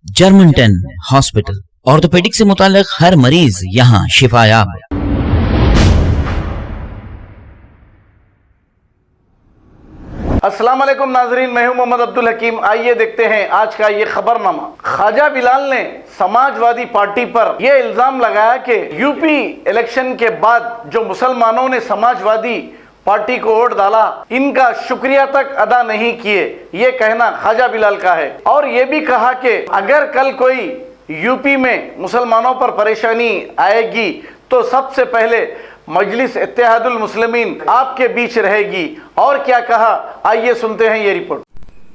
German 10 hospital orthopaedic से मुताल्लिक हर मरीज यहाँ शिफायाब। अस्सलाम वालेकुम नाजरीन, मैं हूं मोहम्मद अब्दुल हकीम। आइए देखते हैं आज का ये खबरनामा। ख्वाजा बिलाल ने समाजवादी पार्टी पर यह इल्जाम लगाया कि यूपी इलेक्शन के बाद जो मुसलमानों ने समाजवादी पार्टी को वोट डाला, इनका शुक्रिया तक अदा नहीं किए। ये कहना ख्वाजा बिलाल का है। और ये भी कहा कि अगर कल कोई यूपी में मुसलमानों पर परेशानी आएगी तो सबसे पहले मजलिस इत्तेहादुल मुस्लिमीन आपके बीच रहेगी। और क्या कहा, आइए सुनते हैं ये रिपोर्ट।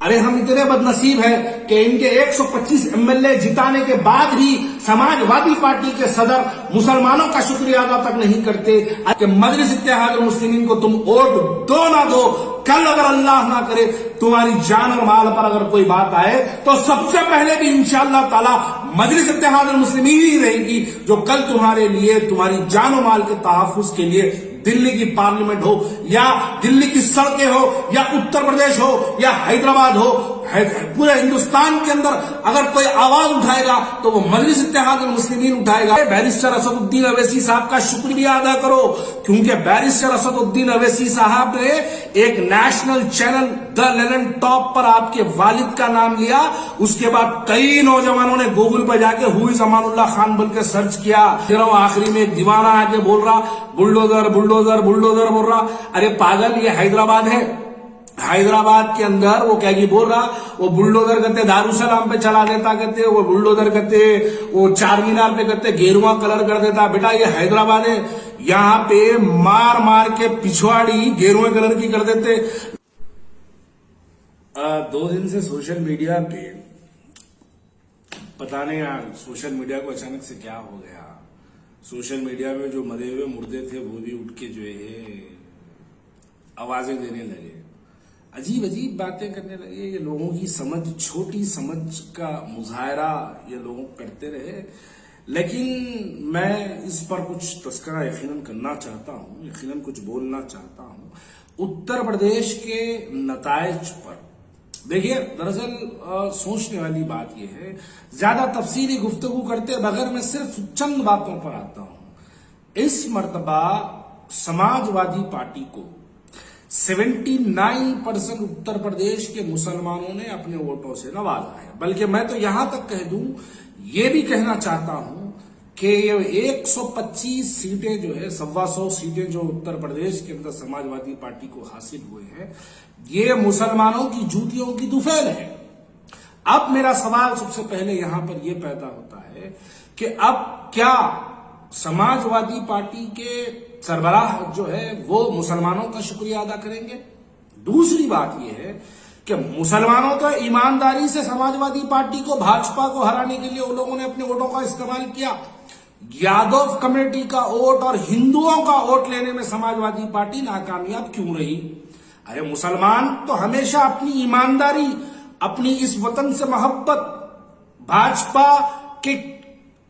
अरे हम इतने बदनसीब हैं कि इनके 125 एमएलए जिताने के बाद भी समाजवादी पार्टी के सदर मुसलमानों का शुक्रिया अदा तक नहीं करते कि मजलिस इत्तेहादुल मुस्लिमीन को तुम वोट दो ना दो, कल अगर अल्लाह ना करे तुम्हारी जान और माल पर अगर कोई बात आए तो सबसे पहले भी इंशाअल्लाह ताला मजलिस इत्तेहादुल मुस्लिमीन ही रहेगी जो कल तुम्हारे लिए, तुम्हारी जान और माल के तहफ्फुज के लिए दिल्ली की पार्लियामेंट हो या दिल्ली की सड़कें हो या उत्तर प्रदेश हो या हैदराबाद हो, पूरे हिंदुस्तान के अंदर अगर कोई आवाज उठाएगा तो वो मजलिस इत्तेहादुल मुस्लिमीन उठाएगा। बैरिस्टर असदुद्दीन अवैसी साहब का शुक्रिया अदा करो, क्योंकि बैरिस्टर असदुद्दीन अवैसी साहब ने एक नेशनल चैनल द लेलन टॉप पर आपके वालिद का नाम लिया। उसके बाद कई नौजवानों ने गूगल पर जाके हु इज अमानुल्लाह खान बोल के सर्च किया। फिर आखिरी में एक दीवाना आके बोल रहा बुलडोजर बुलडोजर बुलडोजर बोल रहा। अरे पागल, ये हैदराबाद है। हैदराबाद के अंदर वो क्या बोल रहा, वो बुलडोजर करते दारुसलाम पे चला देता, कहते वो बुलडोजर करते वो चार मीनार पे करते गेरुआ कलर कर देता। बेटा ये हैदराबाद है, यहाँ पे मार मार के पिछवाड़ी गेरुए कलर की कर देते। 2 दिन से सोशल मीडिया पे पता नहीं यार, सोशल मीडिया को अचानक से क्या हो गया। सोशल मीडिया में जो मरे हुए मुर्दे थे वो भी उठ के जो है आवाजें देने लगे, अजीब अजीब बातें करने लगे। ये लोगों की समझ, छोटी समझ का मुजाहरा ये लोग करते रहे। लेकिन मैं इस पर कुछ तस्करा यकीनन करना चाहता हूं, यकीनन कुछ बोलना चाहता हूं। उत्तर प्रदेश के नतायज पर देखिए, दरअसल सोचने वाली बात यह है, ज्यादा तफसीली गुफ्तगू करते बगैर मैं सिर्फ चंद बातों पर आता हूं। इस मर्तबा समाजवादी पार्टी को 79% उत्तर प्रदेश के मुसलमानों ने अपने वोटों से नवाजा है। बल्कि मैं तो यहां तक कह दूं, ये भी कहना चाहता हूं कि ये 125 सीटें जो है, 125 सीटें जो उत्तर प्रदेश के अंदर समाजवादी पार्टी को हासिल हुए हैं, ये मुसलमानों की जूतियों की दुफैल है। अब मेरा सवाल सबसे पहले यहां पर यह पैदा होता है कि अब क्या समाजवादी पार्टी के सरबराह जो है वो मुसलमानों का शुक्रिया अदा करेंगे? दूसरी बात यह है कि मुसलमानों तो ईमानदारी से समाजवादी पार्टी को, भाजपा को हराने के लिए उन लोगों ने अपने वोटों का इस्तेमाल किया। यादव कम्युनिटी का वोट और हिंदुओं का वोट लेने में समाजवादी पार्टी नाकामयाब क्यों रही? अरे मुसलमान तो हमेशा अपनी ईमानदारी, अपनी इस वतन से मोहब्बत, भाजपा के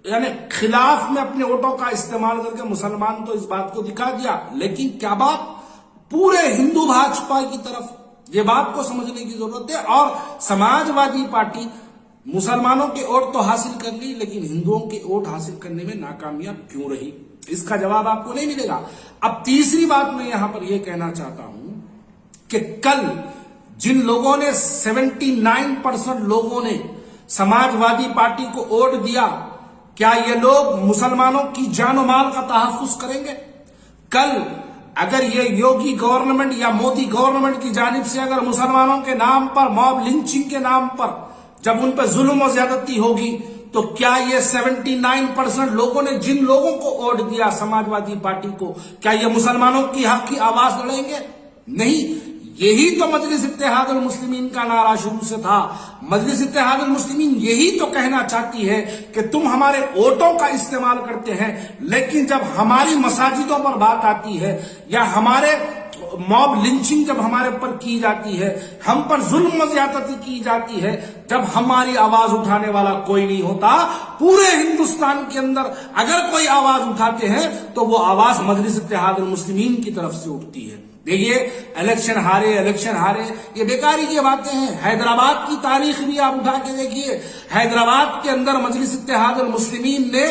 यानी खिलाफ में अपने वोटों का इस्तेमाल करके मुसलमान तो इस बात को दिखा दिया। लेकिन क्या बात पूरे हिंदू भाजपा की तरफ, ये बात को समझने की जरूरत है। और समाजवादी पार्टी मुसलमानों के वोट तो हासिल कर ली, लेकिन हिंदुओं के वोट हासिल करने में नाकामयाब क्यों रही? इसका जवाब आपको नहीं मिलेगा। अब तीसरी बात मैं यहां पर यह कहना चाहता हूं कि कल जिन लोगों ने 79% लोगों ने समाजवादी पार्टी को वोट दिया, क्या ये लोग मुसलमानों की जान और माल का तहफ्फुज करेंगे? कल अगर ये योगी गवर्नमेंट या मोदी गवर्नमेंट की जानिब से अगर मुसलमानों के नाम पर, मॉब लिंचिंग के नाम पर जब उन पर जुल्म और ज्यादती होगी, तो क्या ये 79% लोगों ने, जिन लोगों को वोट दिया समाजवादी पार्टी को, क्या ये मुसलमानों की हक की आवाज लड़ेंगे? नहीं। यही तो मजलिस इत्तेहादुल मुस्लिमीन का नारा शुरू से था। मजलिस इत्तेहादुल मुस्लिमीन यही तो कहना चाहती है कि तुम हमारे वोटों का इस्तेमाल करते हैं, लेकिन जब हमारी मसाजिदों पर बात आती है या हमारे मॉब लिंचिंग जब हमारे ऊपर की जाती है, हम पर जुल्म ज्यादती की जाती है, जब हमारी आवाज उठाने वाला कोई नहीं होता, पूरे हिंदुस्तान के अंदर अगर कोई आवाज उठाते हैं तो वो आवाज मजलिस इत्तेहादुल मुस्लिमीन की तरफ से उठती है। دیکھیے الیکشن ہارے یہ بیکاری کی باتیں ہیں. حیدرآباد کی تاریخ بھی آپ اٹھا کے دیکھیے. حیدرآباد کے اندر مجلس اتحاد المسلمین نے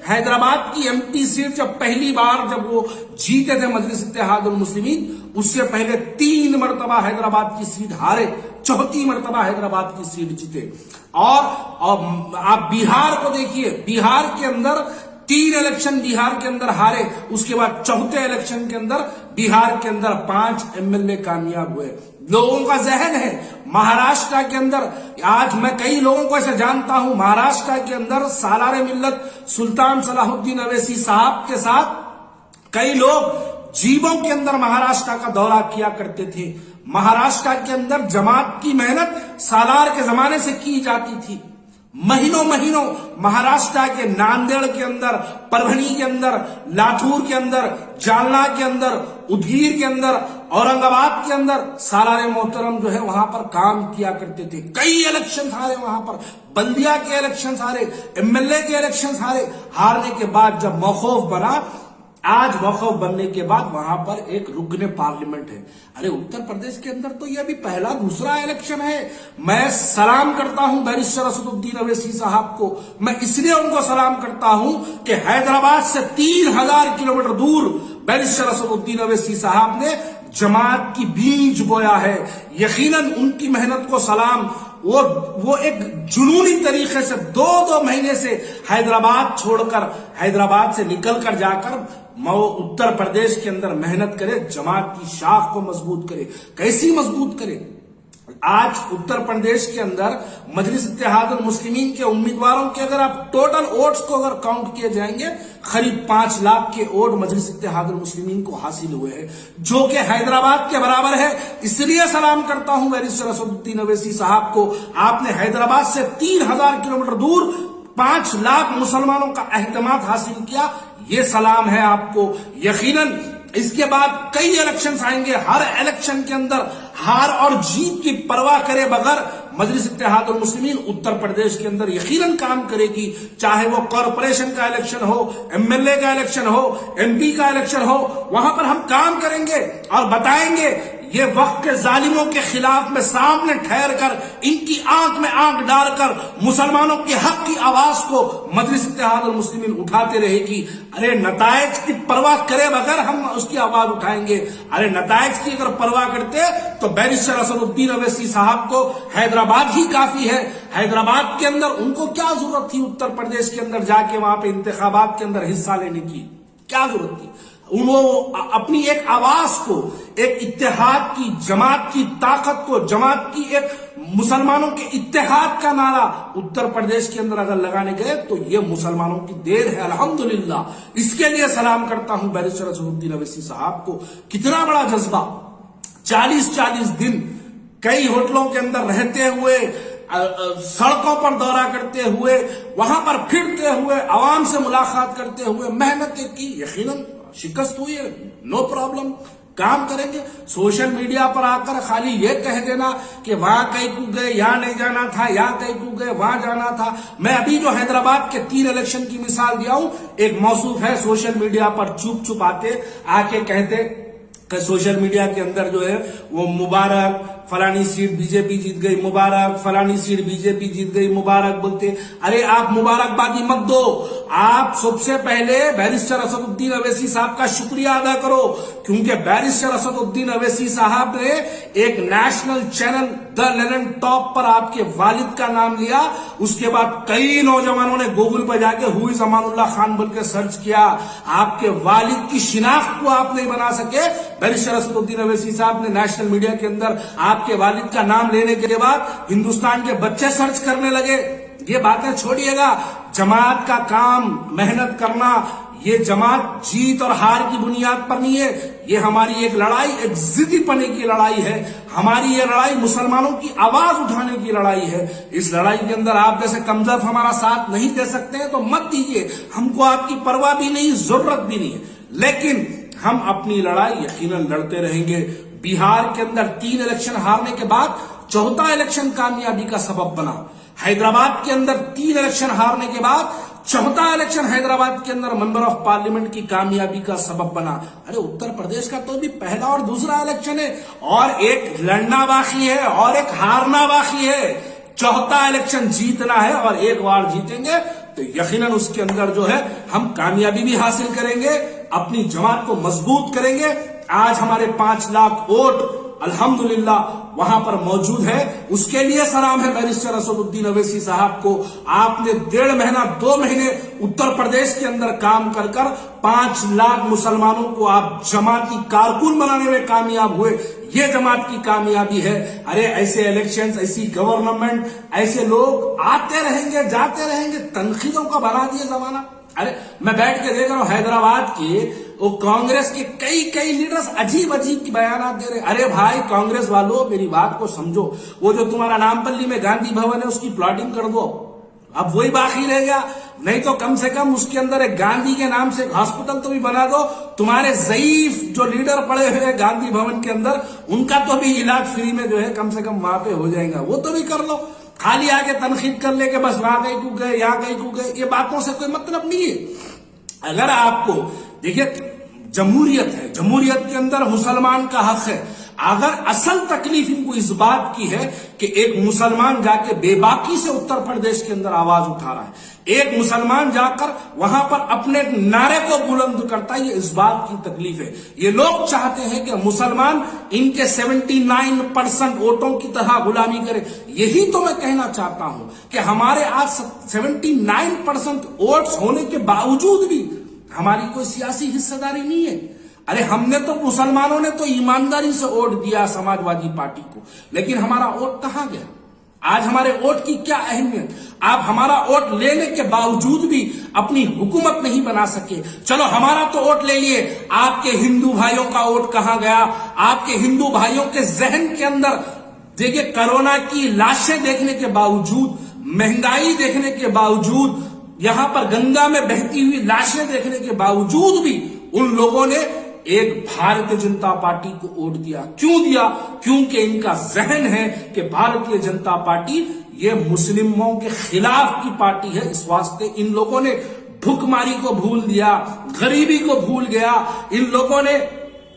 حیدرآباد کی MP سیٹ جب پہلی بار جب وہ جیتے تھے مجلس اتحاد المسلمین، اس سے پہلے 3 مرتبہ حیدرآباد کی سیٹ ہارے، 4تھی مرتبہ حیدرآباد کی سیٹ جیتے. اور آپ بہار کو دیکھیے، بہار کے اندر 3 الیکشن بہار کے اندر ہارے، اس کے بعد 4تھے الیکشن کے اندر بہار کے اندر 5 MLA کامیاب ہوئے. لوگوں کا ذہن ہے مہاراشٹر کے اندر، آج میں کئی لوگوں کو ایسے جانتا ہوں مہاراشٹر کے اندر سالار ملت سلطان صلاح الدین اویسی صاحب کے ساتھ کئی لوگ جیبوں کے اندر مہاراشٹر کا دورہ کیا کرتے تھے. مہاراشٹر کے اندر جماعت کی محنت سالار کے زمانے سے کی جاتی تھی. مہینوں مہاراشٹر کے ناندیڑ کے اندر، پربھنی کے اندر، لاتور کے اندر، جالنا کے اندر، ادگیر کے اندر، اورنگ آباد کے اندر سالار محترم جو ہے وہاں پر کام کیا کرتے تھے. کئی الیکشن ہارے وہاں پر، بلدیہ کے الیکشن ہارے، MLA کے الیکشن ہارنے کے بعد جب موقوف بنا، آج موقوف بننے کے بعد وہاں پر ایک رکن پارلیمنٹ ہے. ارے اتر پردیش کے اندر تو یہ ابھی پہلا دوسرا الیکشن ہے. میں سلام کرتا ہوں بیرسٹر اسد الدین اویسی صاحب کو. میں اس لیے ان کو سلام کرتا ہوں کہ حیدرآباد سے 3000 کلومیٹر دور بیرسٹر اسد الدین اویسی صاحب نے جماعت کی بیج بویا ہے. یقیناً ان کی محنت کو سلام. وہ ایک جنونی طریقے سے 2 مہینے سے حیدرآباد چھوڑ کر، حیدرآباد سے نکل کر جا کر اتر پردیش کے اندر محنت کرے، جماعت کی شاخ کو مضبوط کرے. کیسی مضبوط کرے؟ آج اتر پردیش کے اندر مجلس اتحاد المسلمین کے امیدواروں کے اگر آپ ٹوٹل ووٹس کو اگر کاؤنٹ کیے جائیں گے، قریب 5 لاکھ کے ووٹ مجلس اتحاد المسلمین کو حاصل ہوئے ہیں، جو کہ حیدرآباد کے برابر ہے. اس لیے سلام کرتا ہوں بیرسٹر اسد الدین اویسی صاحب کو. آپ نے حیدرآباد سے 3000 کلومیٹر دور 5 لاکھ مسلمانوں کا اعتماد حاصل کیا. یہ سلام ہے آپ کو. یقیناً اس کے بعد کئی الیکشنز آئیں گے. ہر الیکشن کے اندر ہار اور جیت کی پرواہ کرے بغیر مجلس اتحاد المسلمین اتر پردیش کے اندر یقیناً کام کرے گی. چاہے وہ کارپوریشن کا الیکشن ہو، MLA کا الیکشن ہو، MP کا الیکشن ہو، وہاں پر ہم کام کریں گے اور بتائیں گے. یہ وقت کے ظالموں کے خلاف میں سامنے ٹھہر کر، ان کی آنکھ میں آنکھ ڈال کر مسلمانوں کے حق کی آواز کو مجلس اتحاد المسلمین اٹھاتے رہے گی. ارے نتائج کی پرواہ کرے بغیر ہم اس کی آواز اٹھائیں گے. ارے نتائج کی اگر پرواہ کرتے تو بیرسٹر اسد الدین اویسی صاحب کو حیدرآباد ہی کافی ہے. حیدرآباد کے اندر ان کو کیا ضرورت تھی اتر پردیش کے اندر جا کے وہاں پہ انتخابات کے اندر حصہ لینے کی؟ کیا ضرورت تھی؟ انہوں اپنی ایک آواز کو، ایک اتحاد کی، جماعت کی طاقت کو، جماعت کی ایک مسلمانوں کے اتحاد کا نعرہ اتر پردیش کے اندر اگر لگانے گئے تو یہ مسلمانوں کی دیر ہے. الحمدللہ. اس کے لیے سلام کرتا ہوں بیرسٹر اسد الدین اویسی صاحب کو. کتنا بڑا جذبہ. 40 دن کئی ہوٹلوں کے اندر رہتے ہوئے، سڑکوں پر دورہ کرتے ہوئے، وہاں پر پھرتے ہوئے، عوام سے ملاقات کرتے ہوئے محنت کی. یقیناً شکست ہوئی ہے، نو پرابلم. کام کریں گے. سوشل میڈیا پر آ کر خالی یہ کہہ دینا کہ وہاں کئی کو گئے، یہاں نہیں جانا تھا، یہاں کئی کو گئے، وہاں جانا تھا. میں ابھی جو حیدرآباد کے 3 الیکشن کی مثال دیا ہوں، ایک موصوف ہے سوشل میڈیا پر چھپ آتے آ کے کہتے کہ سوشل میڈیا کے اندر جو ہے وہ مبارک فلانی سیٹ بی جے پی جیت گئی، مبارک فلانی سیٹ بی جے پی جیت گئی، مبارک بولتے. ارے آپ مبارکبادی مت دو. آپ سب سے پہلے بیرسٹر اسد الدین اویسی صاحب کا شکریہ ادا کرو، کیونکہ بیرسٹر اسد الدین اویسی صاحب نے ایک نیشنل چینل دا لینن ٹاپ پر آپ کے والد کا نام لیا. اس کے بعد کئی نوجوانوں نے گوگل پر جا کے ہو از امان اللہ خان بول کے سرچ کیا. آپ کے والد کی شناخت کو آپ نہیں بنا سکے. بیرسٹر اسد الدین اویسی صاحب نے نیشنل میڈیا کے اندر آپ کے والد کا نام لینے کے بعد ہندوستان کے بچے سرچ کرنے لگے. یہ باتیں چھوڑیے گا. جماعت کا کام، محنت کرنا، یہ جماعت جیت اور ہار کی بنیاد پر نہیں ہے. یہ ہماری ایک لڑائی، ایک ضدی پنے کی لڑائی ہے. ہماری یہ لڑائی مسلمانوں کی آواز اٹھانے کی لڑائی ہے. اس لڑائی کے اندر آپ جیسے کمزور ہمارا ساتھ نہیں دے سکتے ہیں تو مت دیجیے. ہم کو آپ کی پرواہ بھی نہیں، ضرورت بھی نہیں ہے. لیکن ہم اپنی لڑائی یقیناً لڑتے رہیں گے. بہار کے اندر 3 الیکشن ہارنے کے بعد 4تھا الیکشن کامیابی کا سبب بنا. حیدرآباد کے اندر 3 الیکشن ہارنے کے بعد चौथा इलेक्शन हैदराबाद के अंदर मेंबर ऑफ पार्लियामेंट की कामयाबी का सबब बना। अरे उत्तर प्रदेश का तो भी पहला और दूसरा इलेक्शन है, और एक लड़ना बाकी है और एक हारना बाकी है। चौथा इलेक्शन जीतना है और एक बार जीतेंगे तो यकीनन उसके अंदर जो है हम कामयाबी भी हासिल करेंगे, अपनी जमात को मजबूत करेंगे। आज हमारे 5 लाख वोट अल्हम्दुलिल्लाह वहां पर मौजूद है, उसके लिए सलाम है बैरिस्टर असदुद्दीन अवैसी साहब को। आपने 1.5 महीना 2 महीने उत्तर प्रदेश के अंदर काम कर 5 लाख मुसलमानों को आप जमाती कारकुन बनाने में कामयाब हुए। ये जमात की कामयाबी है। अरे ऐसे इलेक्शंस, ऐसी गवर्नमेंट, ऐसे लोग आते रहेंगे जाते रहेंगे, तनकीदों का बना दिया जमाना। अरे मैं बैठ के देख रहा हूं हैदराबाद के वो कांग्रेस के कई लीडर्स अजीब अजीब बयान दे रहे। अरे भाई कांग्रेस वालों, मेरी बात को समझो। वो जो तुम्हारा नामपल्ली में गांधी भवन है उसकी प्लॉटिंग कर दो, अब वही बाकी रह गया। नहीं तो कम से कम उसके अंदर एक गांधी के नाम से एक हॉस्पिटल तो भी बना दो। तुम्हारे ज़ईफ जो लीडर पड़े हुए हैं गांधी भवन के अंदर, उनका तो भी इलाज फ्री में जो है कम से कम वहां पे हो जाएगा, वो तो भी कर लो। खाली आके तनकीद कर ले के बस वहां गए क्यों गए, यहां गए क्यों गए, ये बातों से कोई मतलब नहीं है। अगर आपको देखिए जमहूरियत है, जमहूरियत के अंदर मुसलमान का हक है। अगर असल तकलीफ इनको इस बात की है कि एक मुसलमान जाके बेबाकी से उत्तर प्रदेश के अंदर आवाज उठा रहा है, एक मुसलमान जाकर वहां पर अपने नारे को बुलंद करता है, ये इस बात की तकलीफ है। ये लोग चाहते हैं कि मुसलमान इनके 79% वोटों की तरह गुलामी करे। यही तो मैं कहना चाहता हूं कि हमारे आज 79% वोट्स होने के बावजूद भी हमारी कोई सियासी हिस्सेदारी नहीं है। अरे हमने तो, मुसलमानों ने तो ईमानदारी से वोट दिया समाजवादी पार्टी को, लेकिन हमारा वोट कहां गया? आज हमारे वोट की क्या अहमियत? आप हमारा वोट लेने के बावजूद भी अपनी हुकूमत नहीं बना सके। चलो हमारा तो वोट ले लिए, आपके हिंदू भाइयों का वोट कहां गया? आपके हिंदू भाइयों के जहन के अंदर देखिए, कोरोना की लाशें देखने के बावजूद, महंगाई देखने के बावजूद, यहां पर गंगा में बहती हुई लाशें देखने के बावजूद भी उन लोगों ने एक भारतीय जनता पार्टी को वोट दिया। क्यों दिया? क्योंकि इनका जहन है कि भारतीय जनता पार्टी ये मुस्लिमों के खिलाफ की पार्टी है। इस वास्ते इन लोगों ने भूखमारी को भूल दिया, गरीबी को भूल गया, इन लोगों ने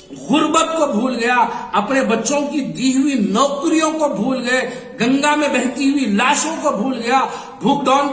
गुर्बत को भूल गया, अपने बच्चों की दी हुई नौकरियों को भूल गए, गंगा में बहती हुई लाशों को भूल गया, लॉकडाउन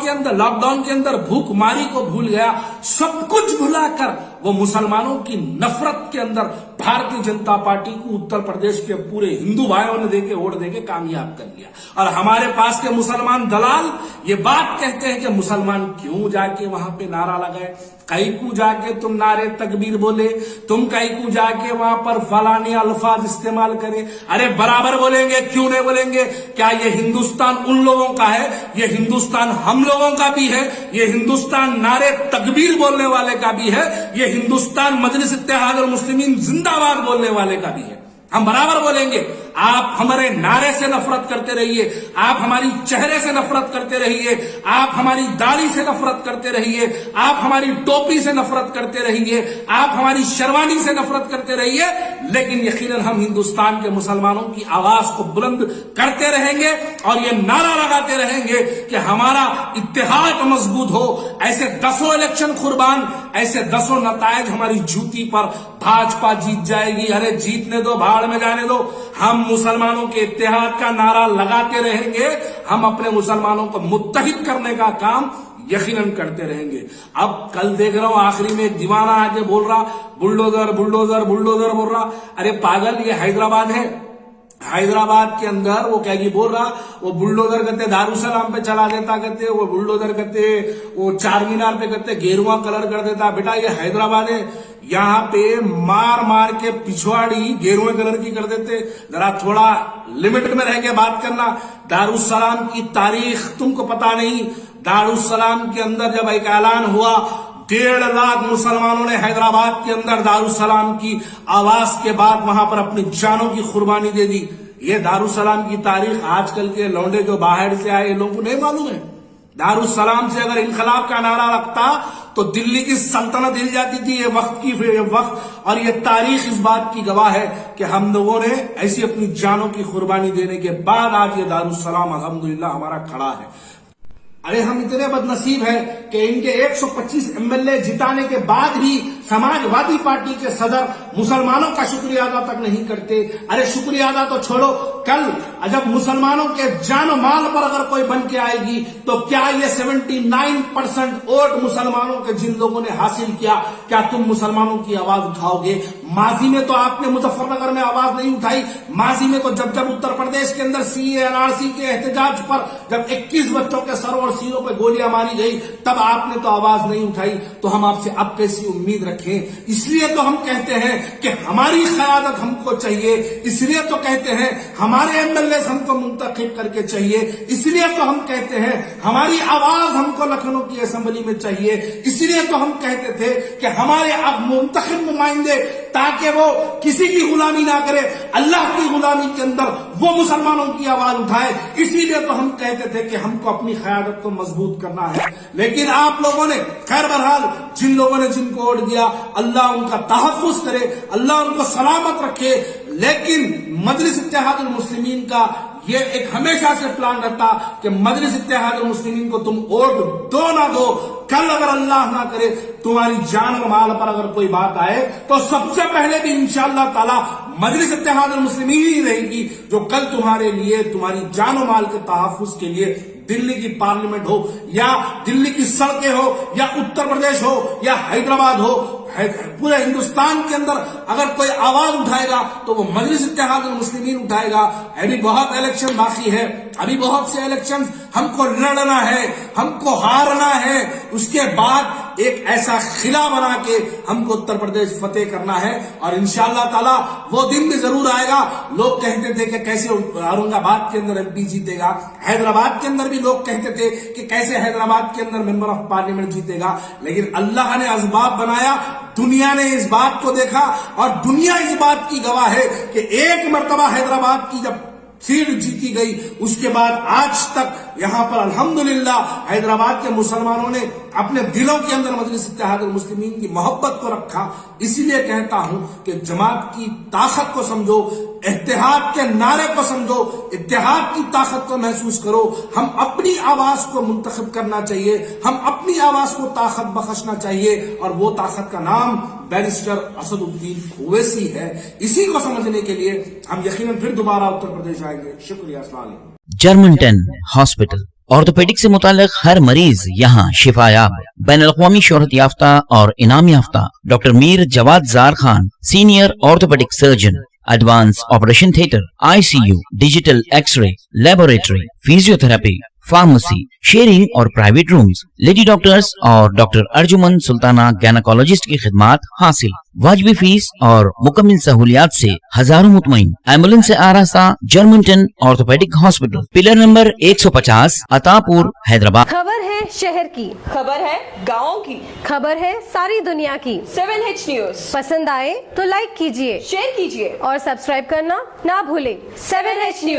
के अंदर भूखमारी को भूल गया। सब कुछ भुलाकर वो मुसलमानों की नफरत के अंदर भारतीय जनता पार्टी को उत्तर प्रदेश के पूरे हिंदू भाइयों ने देके वोट देके कामयाब कर लिया। और हमारे पास के मुसलमान दलाल ये बात कहते हैं कि मुसलमान क्यों जाके वहां पे नारा लगाए, कई को जाके तुम नारे तकबीर बोले, तुम कई को जाके वहां पर फलाने अल्फाज इस्तेमाल करे। अरे बराबर बोलेंगे, क्यों नहीं बोलेंगे? क्या ये हिंदुस्तान उन लोगों का है? ये हिंदुस्तान हम लोगों का भी है। ये हिंदुस्तान नारे तकबीर बोलने वाले का भी है। ये हिंदुस्तान मजलिस इत्तेहाद और मुस्लिमीन जिंदाबाद बोलने वाले का भी है। हम बराबर बोलेंगे। आप हमारे नारे से नफरत करते रहिए, आप हमारी चेहरे से नफरत करते रहिए, आप हमारी दाढ़ी से नफरत करते रहिए, आप हमारी टोपी से नफरत करते रहिए, आप हमारी शेरवानी से नफरत करते रहिए, लेकिन यकीनन हम हिंदुस्तान के मुसलमानों की आवाज को बुलंद करते रहेंगे और ये नारा लगाते रहेंगे कि हमारा इत्तेहाद मजबूत हो। ऐसे 10 इलेक्शन कुर्बान, ऐसे 10 नतायज हमारी जूती पर भाजपा जीत जाएगी। अरे जीतने दो, भाड़ में जाने दो। हम मुसलमानों के इत्तेहाद का नारा लगाते रहेंगे, हम अपने मुसलमानों को मुत्तहिद करने का काम यकीनन करते रहेंगे। अब कल देख रहा हूं आखिरी में एक दीवाना आके बोल रहा बुलडोजर बुलडोजर बुलडोजर बोल रहा। अरे पागल, ये हैदराबाद है। हैदराबाद के अंदर वो क्या बोल रहा, वो बुलडोजर करते दारुसलाम पे चला देता, कहते वो बुलडोजर करते वो चार मीनार पे करते गेरुआ कलर कर देता। बेटा ये हैदराबाद है, यहाँ पे मार मार के पिछवाड़ी गेरुए कलर की कर देते। जरा थोड़ा लिमिट में रह के बात करना। दारुसलाम की तारीख तुमको पता नहीं। दारुसलाम के अंदर जब एक ऐलान हुआ, 1.5 लाख मुसलमानों ने हैदराबाद के अंदर दारुसलाम की आवाज के बाद वहां पर अपनी जानों की कुर्बानी दे दी। ये दारुसलाम की तारीख आजकल के लौंडे जो बाहर से आए लोगों को नहीं मालूम है। दारुसलाम से अगर इनकलाब का नारा लगता तो दिल्ली की सल्तनत हिल जाती थी। ये वक्त और ये तारीख इस बात की गवाह है कि हम लोगों ने ऐसी अपनी जानों की कुर्बानी देने के बाद आज ये दारुसलाम अल्हम्दुलिल्लाह हमारा खड़ा है। अरे हम इतने बदनसीब हैं कि इनके 125 एमएलए जिताने के बाद भी समाजवादी पार्टी के सदर मुसलमानों का शुक्रिया अदा तक नहीं करते। अरे शुक्रिया अदा तो छोड़ो, कल जब मुसलमानों के जान माल पर अगर कोई बन के आएगी तो क्या ये 79% वोट मुसलमानों के जिन लोगों ने हासिल किया, क्या तुम मुसलमानों की आवाज उठाओगे? माजी में तो आपने मुजफ्फरनगर में आवाज नहीं उठाई। माजी में तो जब उत्तर प्रदेश के अंदर सीए एनआरसी के एहतजाज पर जब 21 बच्चों के सरों और सीरों पर गोलियां मारी गई तब आपने तो आवाज नहीं उठाई। तो हम आपसे अब कैसी उम्मीद रखें? इसलिए तो हम कहते हैं कि हमारी क़यादत हमको चाहिए, इसलिए तो कहते हैं हमारे एमएलए हमको मुंतखब करके चाहिए, इसलिए तो हम कहते हैं हमारी आवाज हमको लखनऊ की असेंबली में चाहिए, इसलिए तो हम कहते थे कि हमारे अब मुंतखब नुमाइंदे ताकि वो किसी की गुलामी ना करे, अल्लाह की गुलामी के अंदर वो मुसलमानों की आवाज उठाए। इसीलिए तो हम कहते थे कि हमको अपनी क़यादत को मजबूत करना है। लेकिन आप लोगों ने, खैर बहरहाल जिन लोगों ने जिनको वोट दिया, अल्लाह उनका तहफ़्फ़ुज़ करे, अल्लाह उनको सलामत रखे। लेकिन मजलिस इत्तेहादुल मुस्लिमीन का ये एक हमेशा से प्लान रहता कि मजलिस इत्तेहादुल मुस्लिमीन को तुम वोट दो ना दो, कल अगर अल्लाह ना करे तुम्हारी जान और माल पर अगर कोई बात आए तो सबसे पहले भी इंशाअल्लाह ताला मजलिस इत्तेहादुल मुस्लिमीन ही रहेगी जो कल तुम्हारे लिए, तुम्हारी जान और माल के तहफ़्फ़ुज़ के लिए दिल्ली की पार्लियामेंट हो या दिल्ली की सड़कें हो या उत्तर प्रदेश हो या हैदराबाद हो, पूरे हिंदुस्तान के अंदर अगर कोई आवाज उठाएगा तो वो मजलिस इत्तेहादुल मुस्लिमीन उठाएगा। अभी बहुत इलेक्शन बाकी है, अभी बहुत से इलेक्शन हमको लड़ना है, हमको हारना है, उसके बाद एक ऐसा खिला बना के हमको उत्तर प्रदेश फतेह करना है और इंशाअल्लाह ताला वो दिन भी जरूर आएगा। लोग कहते थे कि कैसे औरंगाबाद के अंदर एमपी जीतेगा, हैदराबाद के अंदर भी लोग कहते थे कि कैसे हैदराबाद के अंदर मेंबर ऑफ पार्लियामेंट जीतेगा, लेकिन अल्लाह ने असबाब बनाया, दुनिया ने इस बात को देखा और दुनिया इस बात की गवाह है कि एक मर्तबा हैदराबाद की जब सीट जीती गई उसके बाद आज तक यहां पर अल्हम्दुलिल्लाह हैदराबाद के मुसलमानों ने अपने दिलों के अंदर मजलिस इत्तेहादुल मुस्लिमीन की मोहब्बत को रखा। इसीलिए कहता हूं कि जमात की ताकत को समझो, इत्तेहाद के नारे को समझो, इत्तेहाद की ताकत को महसूस करो। हम अपनी आवाज को मुंतखब करना चाहिए, हम अपनी आवाज को ताकत बख्शना चाहिए और वो ताकत का नाम बैरिस्टर असदुद्दीन ओवैसी है। इसी को समझने के लिए हम यकीनन फिर दोबारा उत्तर प्रदेश आएंगे। शुक्रिया। अस्सलाम वालेकुम। जर्मनटन हॉस्पिटल, ऑर्थोपेडिक से मुताल्लिक हर मरीज यहाँ शिफायाब। बैनुल-अक़वामी शोहरत याफ्ता और इनाम याफ्ता doctor Mir Jawad Jar Khan, senior orthopaedic surgeon, advance operation theatre, ICU, digital X ray, laboratory, physiotherapy, pharmacy, sharing और प्राइवेट रूम्स, लेडी डॉक्टर्स और डॉक्टर अर्जुमन सुल्ताना गायनेकोलॉजिस्ट की खिदमात हासिल। वाजबी फीस और मुकम्मल सहूलियात से हजारों मुतमईन। एम्बुलेंस से आरास्ता Germanten orthopaedic hospital, pillar number 150, Attapur, Hyderabad. खबर है शहर की, खबर है गाँव की, खबर है सारी दुनिया की। 7H न्यूज पसंद आए तो लाइक कीजिए, शेयर कीजिए और सब्सक्राइब करना ना भूलें। 7H news.